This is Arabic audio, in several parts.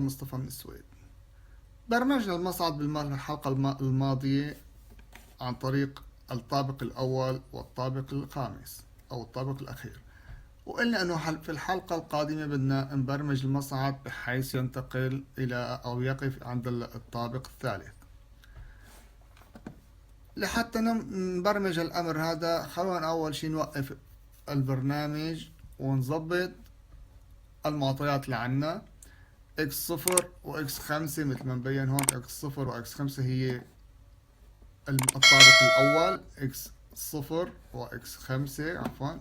مصطفى من السويد. برمجنا المصعد بالحلقة الماضية عن طريق الطابق الأول والطابق الخامس أو الطابق الأخير، وقلنا أنه في الحلقة القادمة بدنا نبرمج المصعد بحيث ينتقل إلى أو يقف عند الطابق الثالث. لحتى نبرمج الأمر هذا خلونا أول شي نوقف البرنامج ونظبط المعطيات اللي عنا. x0 و x5 مثل ما مبين هون. x0 و x5 هي الطابق الأول، x0 و x5 عفوا.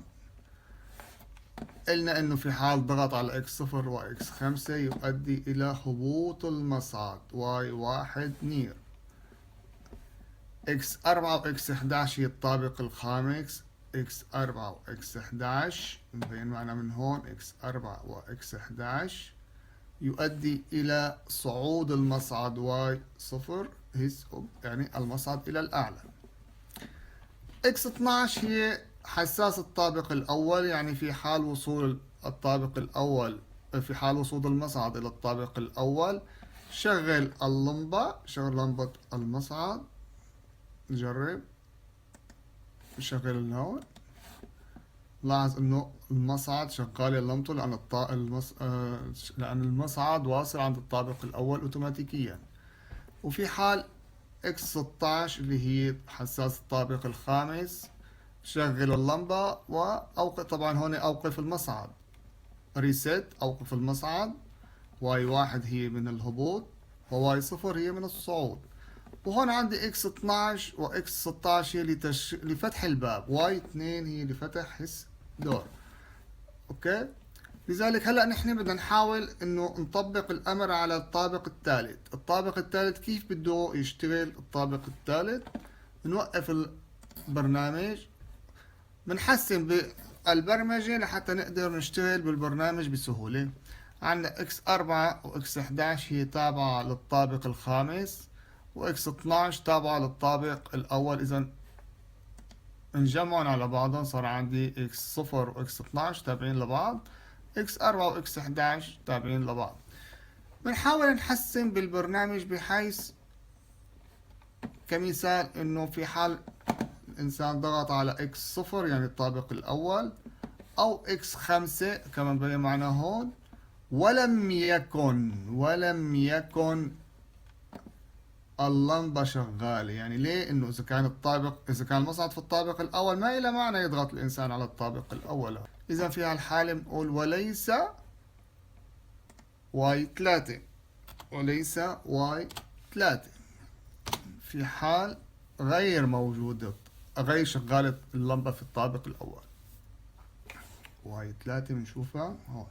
قلنا انه في حال ضغط على x0 و x5 يؤدي الى هبوط المصعد y1 نير. x4 و x11 هي الطابق الخامس، x4 و x11 مبين معنا من هون. x4 و x11 يؤدي إلى صعود المصعد y0 يعني المصعد إلى الأعلى. x12 هي حساس الطابق الأول، يعني في حال وصول الطابق الأول، في حال وصول المصعد إلى الطابق الأول شغل اللمبة، شغل لمبة المصعد. نجرب نشغل هون. لاحظ انه المصعد شغال لمبته لأن المصعد واصل عند الطابق الأول أوتوماتيكيا. وفي حال x16 اللي هي حساس الطابق الخامس شغل اللمبة وأوقف. طبعا هون أوقف المصعد، ريست، أوقف المصعد. y1 هي من الهبوط y0 هي من الصعود. وهون عندي x12 و x16 هي لفتح الباب، y2 هي لفتح دور. اوكي، لذلك هلا نحن بدنا نحاول انه نطبق الامر على الطابق الثالث. الطابق الثالث كيف بده يشتغل الطابق الثالث؟ نوقف البرنامج، بنحسن بالبرمجة لحتى نقدر نشتغل بالبرنامج بسهولة. عندنا x4 و x11 هي تابعة للطابق الخامس، و x12 تابعة للطابق الأول. إذا نجمعهم على بعضهم صار عندي x0 و x12 تابعين لبعض، x4 و x11 تابعين لبعض. بنحاول نحسن بالبرنامج بحيث كمثال انه في حال الانسان ضغط على x0 يعني الطابق الاول او x5 كما بين معنا هون ولم يكن اللمبة شغالة. يعني ليه؟ انه اذا كان المصعد في الطابق الاول ما إلى معنى يضغط الانسان على الطابق الاول. اذا في هالحالة بنقول وليس y3 في حال غير موجودة، غير شغالة اللمبة في الطابق الأول. y3 بنشوفها هون.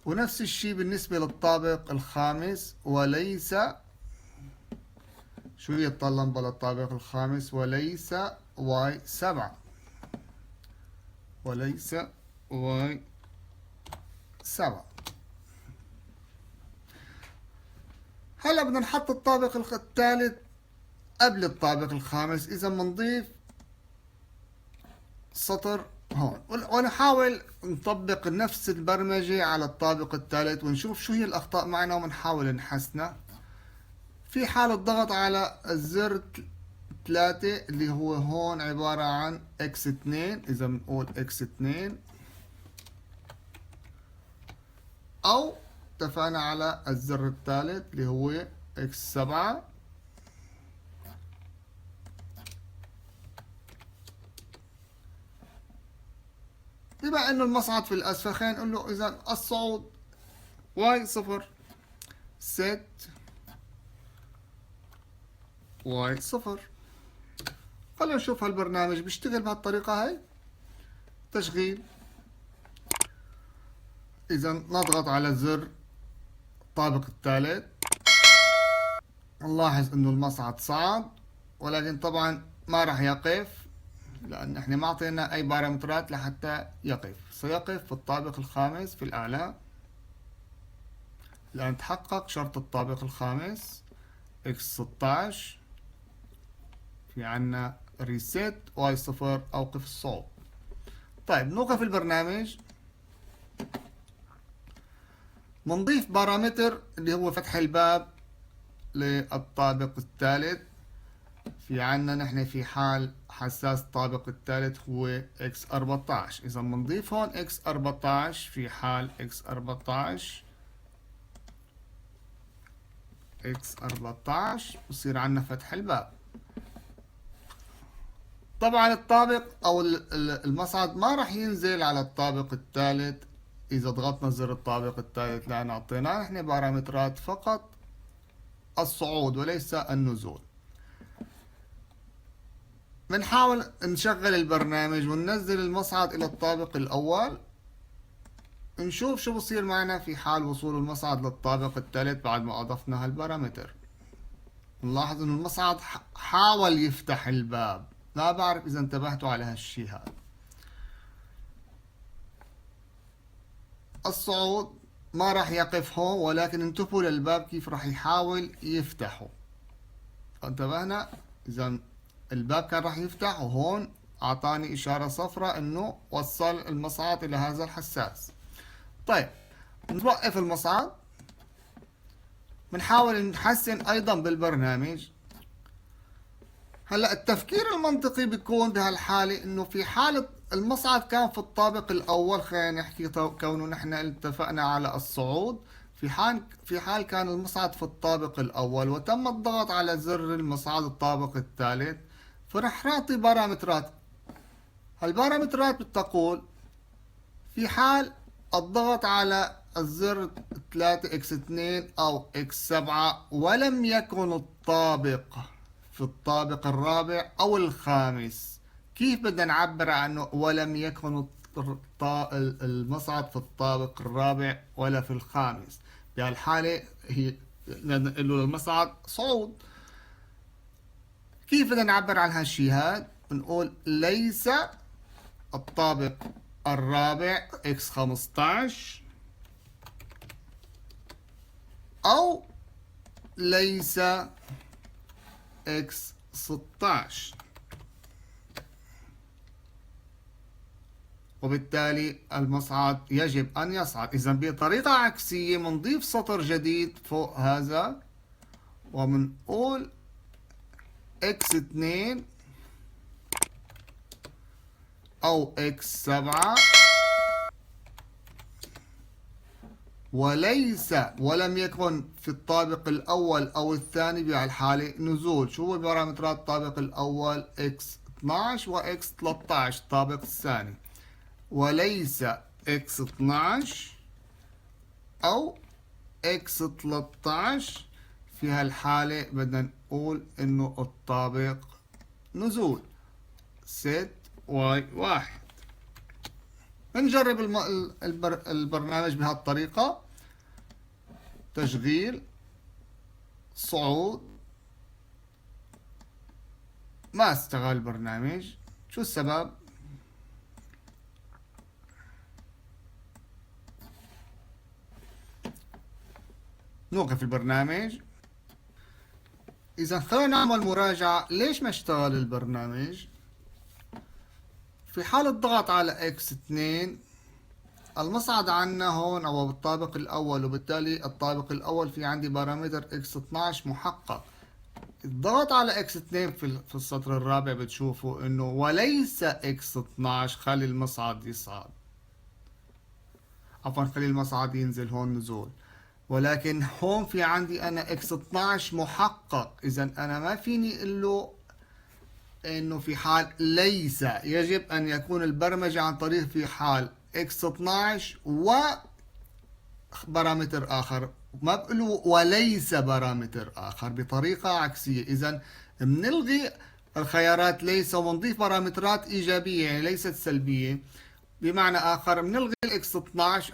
ونفس الشيء بالنسبة للطابق الخامس، وليس شو هي اللمبة للطابق الخامس؟ وليس y7 هلا بدنا نحط الطابق الثالث قبل الطابق الخامس. إذا بنضيف سطر هون ونحاول نطبق نفس البرمجة على الطابق الثالث ونشوف شو هي الأخطاء معنا ونحاول نحسنها. في حال الضغط على الزر 3 اللي هو هون عبارة عن x2، إذا بنقول x2 أو اتفقنا على الزر الثالث اللي هو x7. بما انه المصعد في الاسفل خلينا نقول له اذا الصعود y0 set y0. خلينا نشوف هالبرنامج بيشتغل بهالطريقة هاي. تشغيل، اذا نضغط على زر الطابق الثالث نلاحظ انه المصعد صعد، ولكن طبعا ما راح يقف لأن احنا ما اعطينا أي بارامترات لحتى يقف. سيقف في الطابق الخامس في الأعلى لأن تحقق شرط الطابق الخامس. x16 في عنا ريسيت y0 أوقف الصعود. طيب نوقف البرنامج. بنضيف بارامتر اللي هو فتح الباب للطابق الثالث. في عنا نحن في حال حساس الطابق الثالث هو x14، إذا بنضيف هون x14 في حال x14 بصير عنا فتح الباب. طبعا الطابق أو المصعد ما راح ينزل على الطابق الثالث إذا ضغطنا زر الطابق الثالث، لأن أعطيناه نحن بارامترات فقط الصعود وليس النزول. بنحاول نشغل البرنامج وننزل المصعد إلى الطابق الأول، نشوف شو بصير معنا في حال وصول المصعد للطابق الثالث بعد ما أضفنا هالبارامتر. نلاحظ إنه المصعد حاول يفتح الباب، ما بعرف إذا انتبهتوا على هالشي هذا. الصعود ما راح يقف هون، ولكن انتبهوا للباب كيف راح يحاول يفتحه. انتبهنا؟ إذا الباب كان راح يفتح، وهون أعطاني إشارة صفراء إنه وصل المصعد إلى هذا الحساس. طيب نوقف المصعد، بنحاول نحسن أيضا بالبرنامج. هلا التفكير المنطقي بيكون بهالحالة إنه في حالة المصعد كان في الطابق الأول، خلينا نحكي كونه نحن اتفقنا على الصعود، في حال كان المصعد في الطابق الأول وتم الضغط على زر المصعد الطابق الثالث، فرح نعطي بارامترات. هالبارامترات بتقول في حال الضغط على الزر 3x2 أو x7 ولم يكن الطابق في الطابق الرابع أو الخامس، كيف بدنا نعبر عنه ولم يكن المصعد في الطابق الرابع ولا في الخامس؟ بهالحالة هي نقول له المصعد صعود. كيف بدنا نعبر عن هالشي هاد؟ بنقول ليس الطابق الرابع x15 أو ليس x16، وبالتالي المصعد يجب أن يصعد. إذا بطريقة عكسية بنضيف سطر جديد فوق هذا وبنقول x2 أو x7 ولم يكن في الطابق الأول أو الثاني بهالحالة نزول. شو هو بارامترات الطابق الأول؟ x12 و x13 الطابق الثاني، وليس x12 أو x13. في هالحالة بدنا نقول إنه الطابق نزول set y1. نجرب البرنامج بهالطريقة. تشغيل، صعود، ما استغل البرنامج. شو السبب؟ نوقف البرنامج. إذا خلينا نعمل مراجعة ليش ما اشتغل البرنامج. في حال الضغط على x2 المصعد عنا هون أو بالطابق الأول، وبالتالي الطابق الأول في عندي بارامتر x12 محقق. الضغط على x2 في السطر الرابع بتشوفوا إنه وليس x12، خلي المصعد يصعد، عفوا خلي المصعد ينزل هون نزول، ولكن هون في عندي أنا x12 محقق. إذا أنا ما فيني أقول له إنه في حال ليس، يجب أن يكون البرمجة عن طريق في حال x12 وبارامتر آخر، ما بقوله وليس بارامتر آخر بطريقة عكسية. إذا بنلغي الخيارات ليس ونضيف بارامترات إيجابية يعني ليست سلبية. بمعنى آخر بنلغي الاكس 12،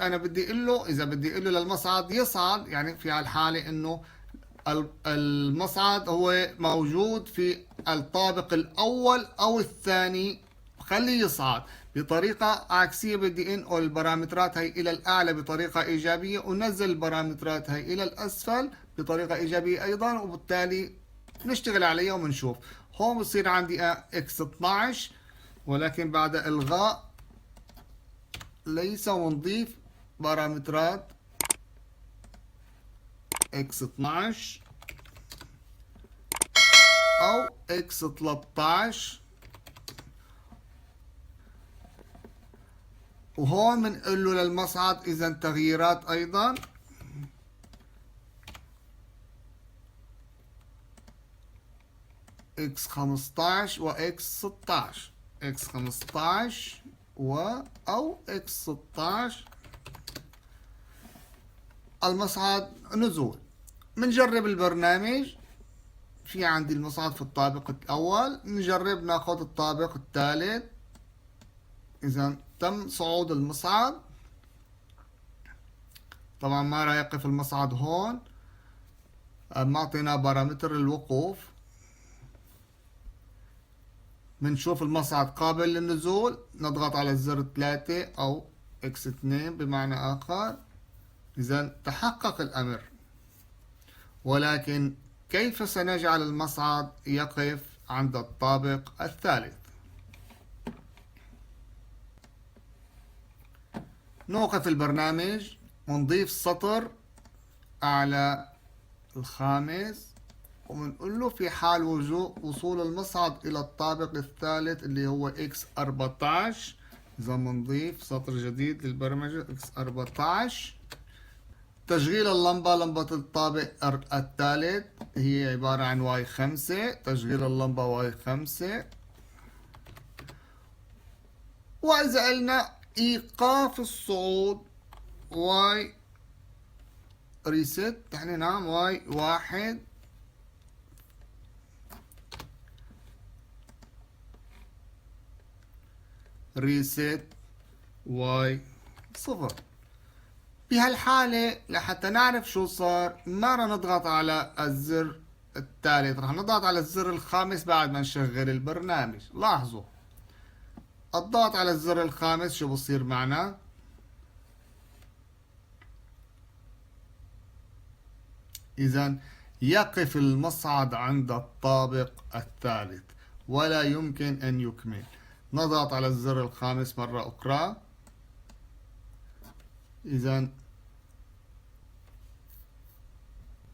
أنا بدي أقول له إذا بدي أقول له للمصعد يصعد، يعني في هالحالة إنه المصعد هو موجود في الطابق الأول أو الثاني، خليه يصعد. بطريقة عكسية بدي انقل البارامترات هي إلى الأعلى بطريقة إيجابية، ونزل البارامترات هي إلى الأسفل بطريقة إيجابية أيضا، وبالتالي نشتغل عليها وبنشوف. هون بصير عندي اكس 12 ولكن بعد إلغاء ليس، ونضيف بارامترات x12 أو x13. وهون بنقول له للمصعد إذا تغييرات أيضا x15 و x16، x15 أو x16 المصعد نزول. بنجرب البرنامج. في عندي المصعد في الطابق الأول، نجرب ناخذ الطابق الثالث. إذا تم صعود المصعد، طبعا ما راح يقف المصعد هون، معطينا بارامتر الوقوف. بنشوف المصعد قابل للنزول، نضغط على الزر 3 أو x2 بمعنى آخر. إذا تحقق الأمر، ولكن كيف سنجعل المصعد يقف عند الطابق الثالث؟ نوقف البرنامج ونضيف سطر أعلى الخامس، وبنقول له في حال وصول المصعد إلى الطابق الثالث اللي هو x14. إذا بنضيف سطر جديد للبرمجة x14. تشغيل اللمبة، لمبة الطابق الثالث هي عبارة عن y5. تشغيل اللمبة y5. وإذا قلنا إيقاف الصعود y ريست، يعني نعم y1 ريست y0. بهالحالة لحتى نعرف شو صار ما رح نضغط على الزر الثالث، رح نضغط على الزر الخامس بعد ما نشغل البرنامج. لاحظوا الضغط على الزر الخامس شو بصير معنا؟ إذا يقف المصعد عند الطابق الثالث ولا يمكن أن يكمل. نضغط على الزر الخامس مرة أخرى. إذا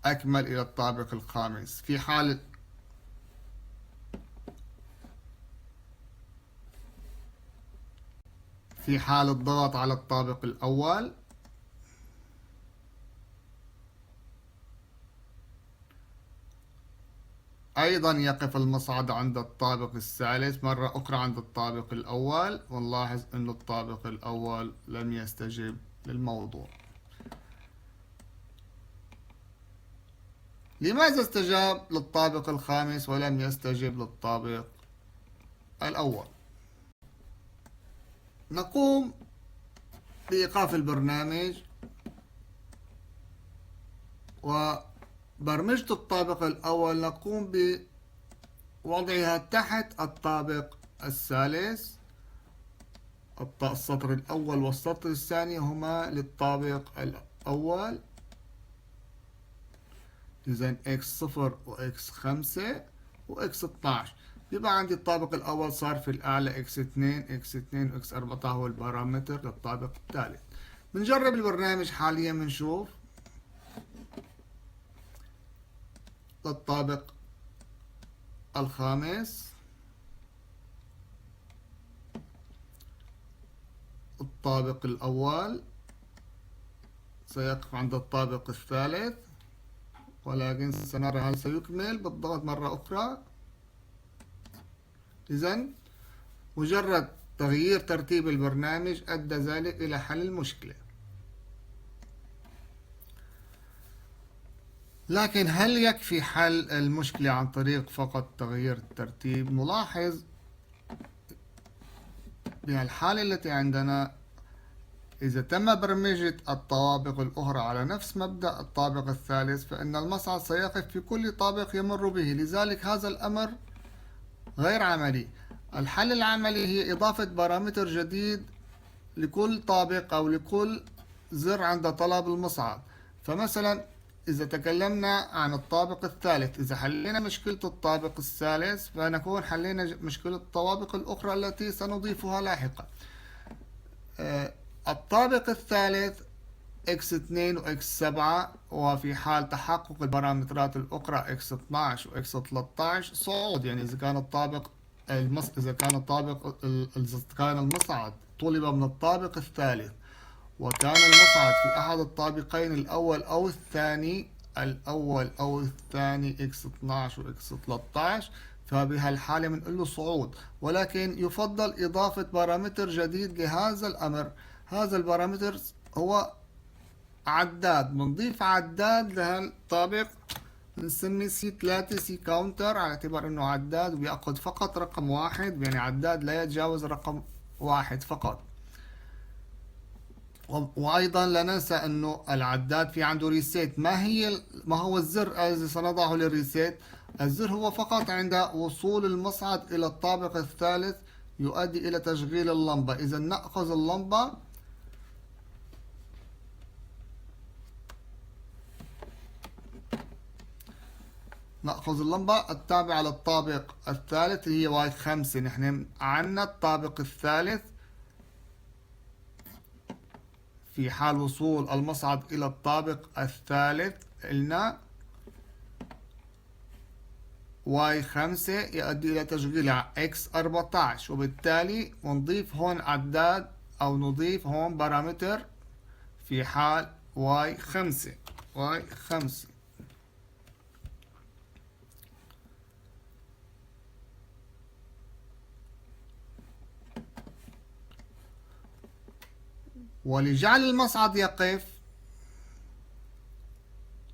أكمل إلى الطابق الخامس. في حال الضغط على الطابق الأول أيضا يقف المصعد عند الطابق الثالث مرة أخرى عند الطابق الأول، ونلاحظ أن الطابق الأول لم يستجب للموضوع. لماذا استجاب للطابق الخامس ولم يستجب للطابق الأول؟ نقوم بإيقاف البرنامج وبرمجة الطابق الأول نقوم بوضعها تحت الطابق الثالث. السطر الأول والسطر الثاني هما للطابق الأول. إذن x0 و x5 و x12. يبقى عندي الطابق الأول صار في الأعلى x2 و x14 هو البارامتر للطابق الثالث. بنجرب البرنامج حاليا، بنشوف للطابق الخامس الطابق الأول سيقف عند الطابق الثالث، ولكن سنرى هل سيكمل بالضغط مرة أخرى. إذن مجرد تغيير ترتيب البرنامج أدى ذلك إلى حل المشكلة. لكن هل يكفي حل المشكلة عن طريق فقط تغيير الترتيب؟ نلاحظ بهالحالة التي عندنا إذا تم برمجة الطوابق الأخرى على نفس مبدأ الطابق الثالث فإن المصعد سيقف في كل طابق يمر به، لذلك هذا الأمر غير عملي. الحل العملي هي إضافة بارامتر جديد لكل طابق أو لكل زر عند طلب المصعد. فمثلا إذا تكلمنا عن الطابق الثالث، إذا حلينا مشكلة الطابق الثالث فنكون حلينا مشكلة الطوابق الأخرى التي سنضيفها لاحقا. الطابق الثالث x2 و x7، وفي حال تحقق البارامترات الأخرى x12 و x13 صعود. يعني إذا كان الطابق إذا كان المصعد طلب من الطابق الثالث وكان المصعد في أحد الطابقين الأول أو الثاني x12 و x13، فبهالحالة بنقول له صعود. ولكن يفضل إضافة بارامتر جديد لهذا الأمر. هذا البارامتر هو عداد. بنضيف عداد لهالطابق بنسميه C3 سي كاونتر، على اعتبار انه عداد وبياخذ فقط رقم واحد، يعني عداد لا يتجاوز رقم واحد فقط. وايضا لا ننسى انه العداد في عنده ريسيت. ما هو الزر الذي سنضعه للريسيت؟ الزر هو فقط عند وصول المصعد الى الطابق الثالث يؤدي الى تشغيل اللمبة. اذا نأخذ اللمبة، التابعة للطابق الثالث اللي هي واي 5. نحن عنا الطابق الثالث في حال وصول المصعد إلى الطابق الثالث قلنا واي 5 يؤدي إلى تشغيل اكس 14، وبالتالي نضيف هون عداد أو نضيف هون بارامتر في حال واي 5. ولجعل المصعد يقف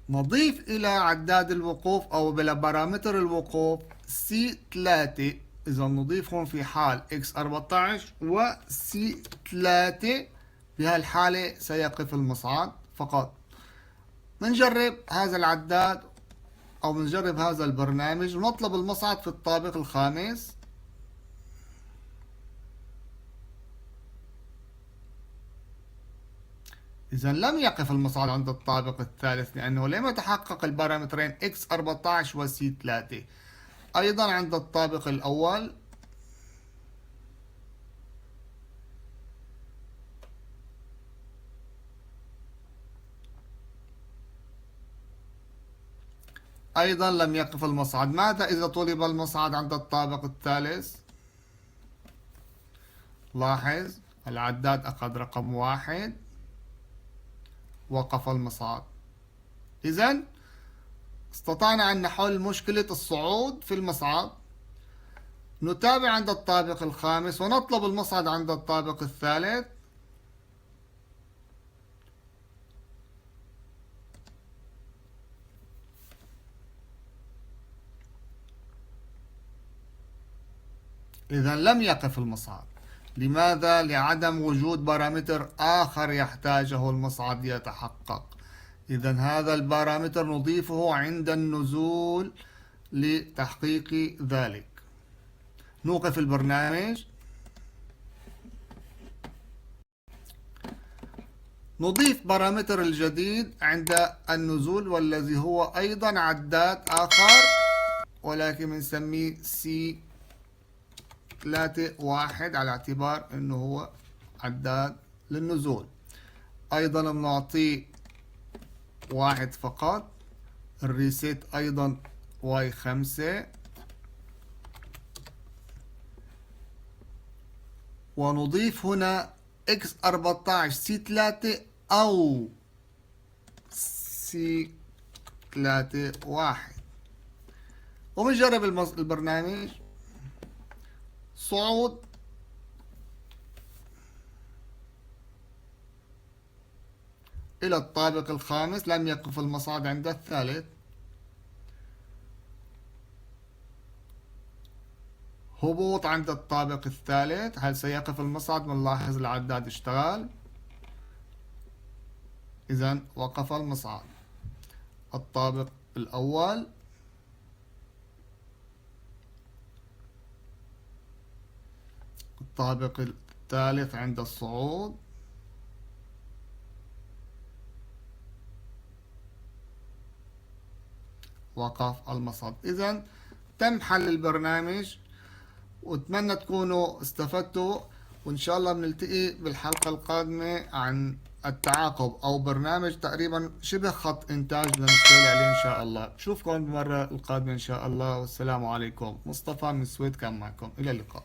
نضيف إلى عداد الوقوف أو إلى بارامتر الوقوف C3. إذا نضيف هون في حال X14 و C3، بهالحالة سيقف المصعد فقط. بنجرب هذا العداد أو بنجرب هذا البرنامج ونطلب المصعد في الطابق الخامس. إذا لم يقف المصعد عند الطابق الثالث لأنه لم يتحقق البارامترين X14 و C3. أيضا عند الطابق الأول أيضا لم يقف المصعد. ماذا إذا طلب المصعد عند الطابق الثالث؟ لاحظ العداد أخذ رقم 1، وقف المصعد. إذن استطعنا أن نحل مشكلة الصعود في المصعد. نتابع عند الطابق الخامس ونطلب المصعد عند الطابق الثالث. إذا لم يقف المصعد. لماذا؟ لعدم وجود بارامتر آخر يحتاجه المصعد ليتحقق. إذا هذا البارامتر نضيفه عند النزول لتحقيق ذلك. نوقف البرنامج، نضيف بارامتر الجديد عند النزول والذي هو أيضا عداد آخر، ولكن بنسميه C31 على اعتبار انه هو عداد للنزول. ايضا بنعطيه 1 فقط. الريسيت ايضا واي 5، ونضيف هنا X14 C3 او C31 وبنجرب البرنامج. صعود إلى الطابق الخامس، لم يقف المصعد عند الثالث. هبوط عند الطابق الثالث، هل سيقف المصعد؟ بنلاحظ العداد اشتغل. إذن وقف المصعد. الطابق الأول، الطابق الثالث عند الصعود، وقف المصعد. إذن تم حل البرنامج، وأتمنى تكونوا استفدتوا، وإن شاء الله بنلتقي بالحلقة القادمة عن التعاقب أو برنامج تقريبا شبه خط إنتاج لنشتغل عليه إن شاء الله. بشوفكم المرة القادمة إن شاء الله، والسلام عليكم. مصطفى من السويد كان معكم، إلى اللقاء.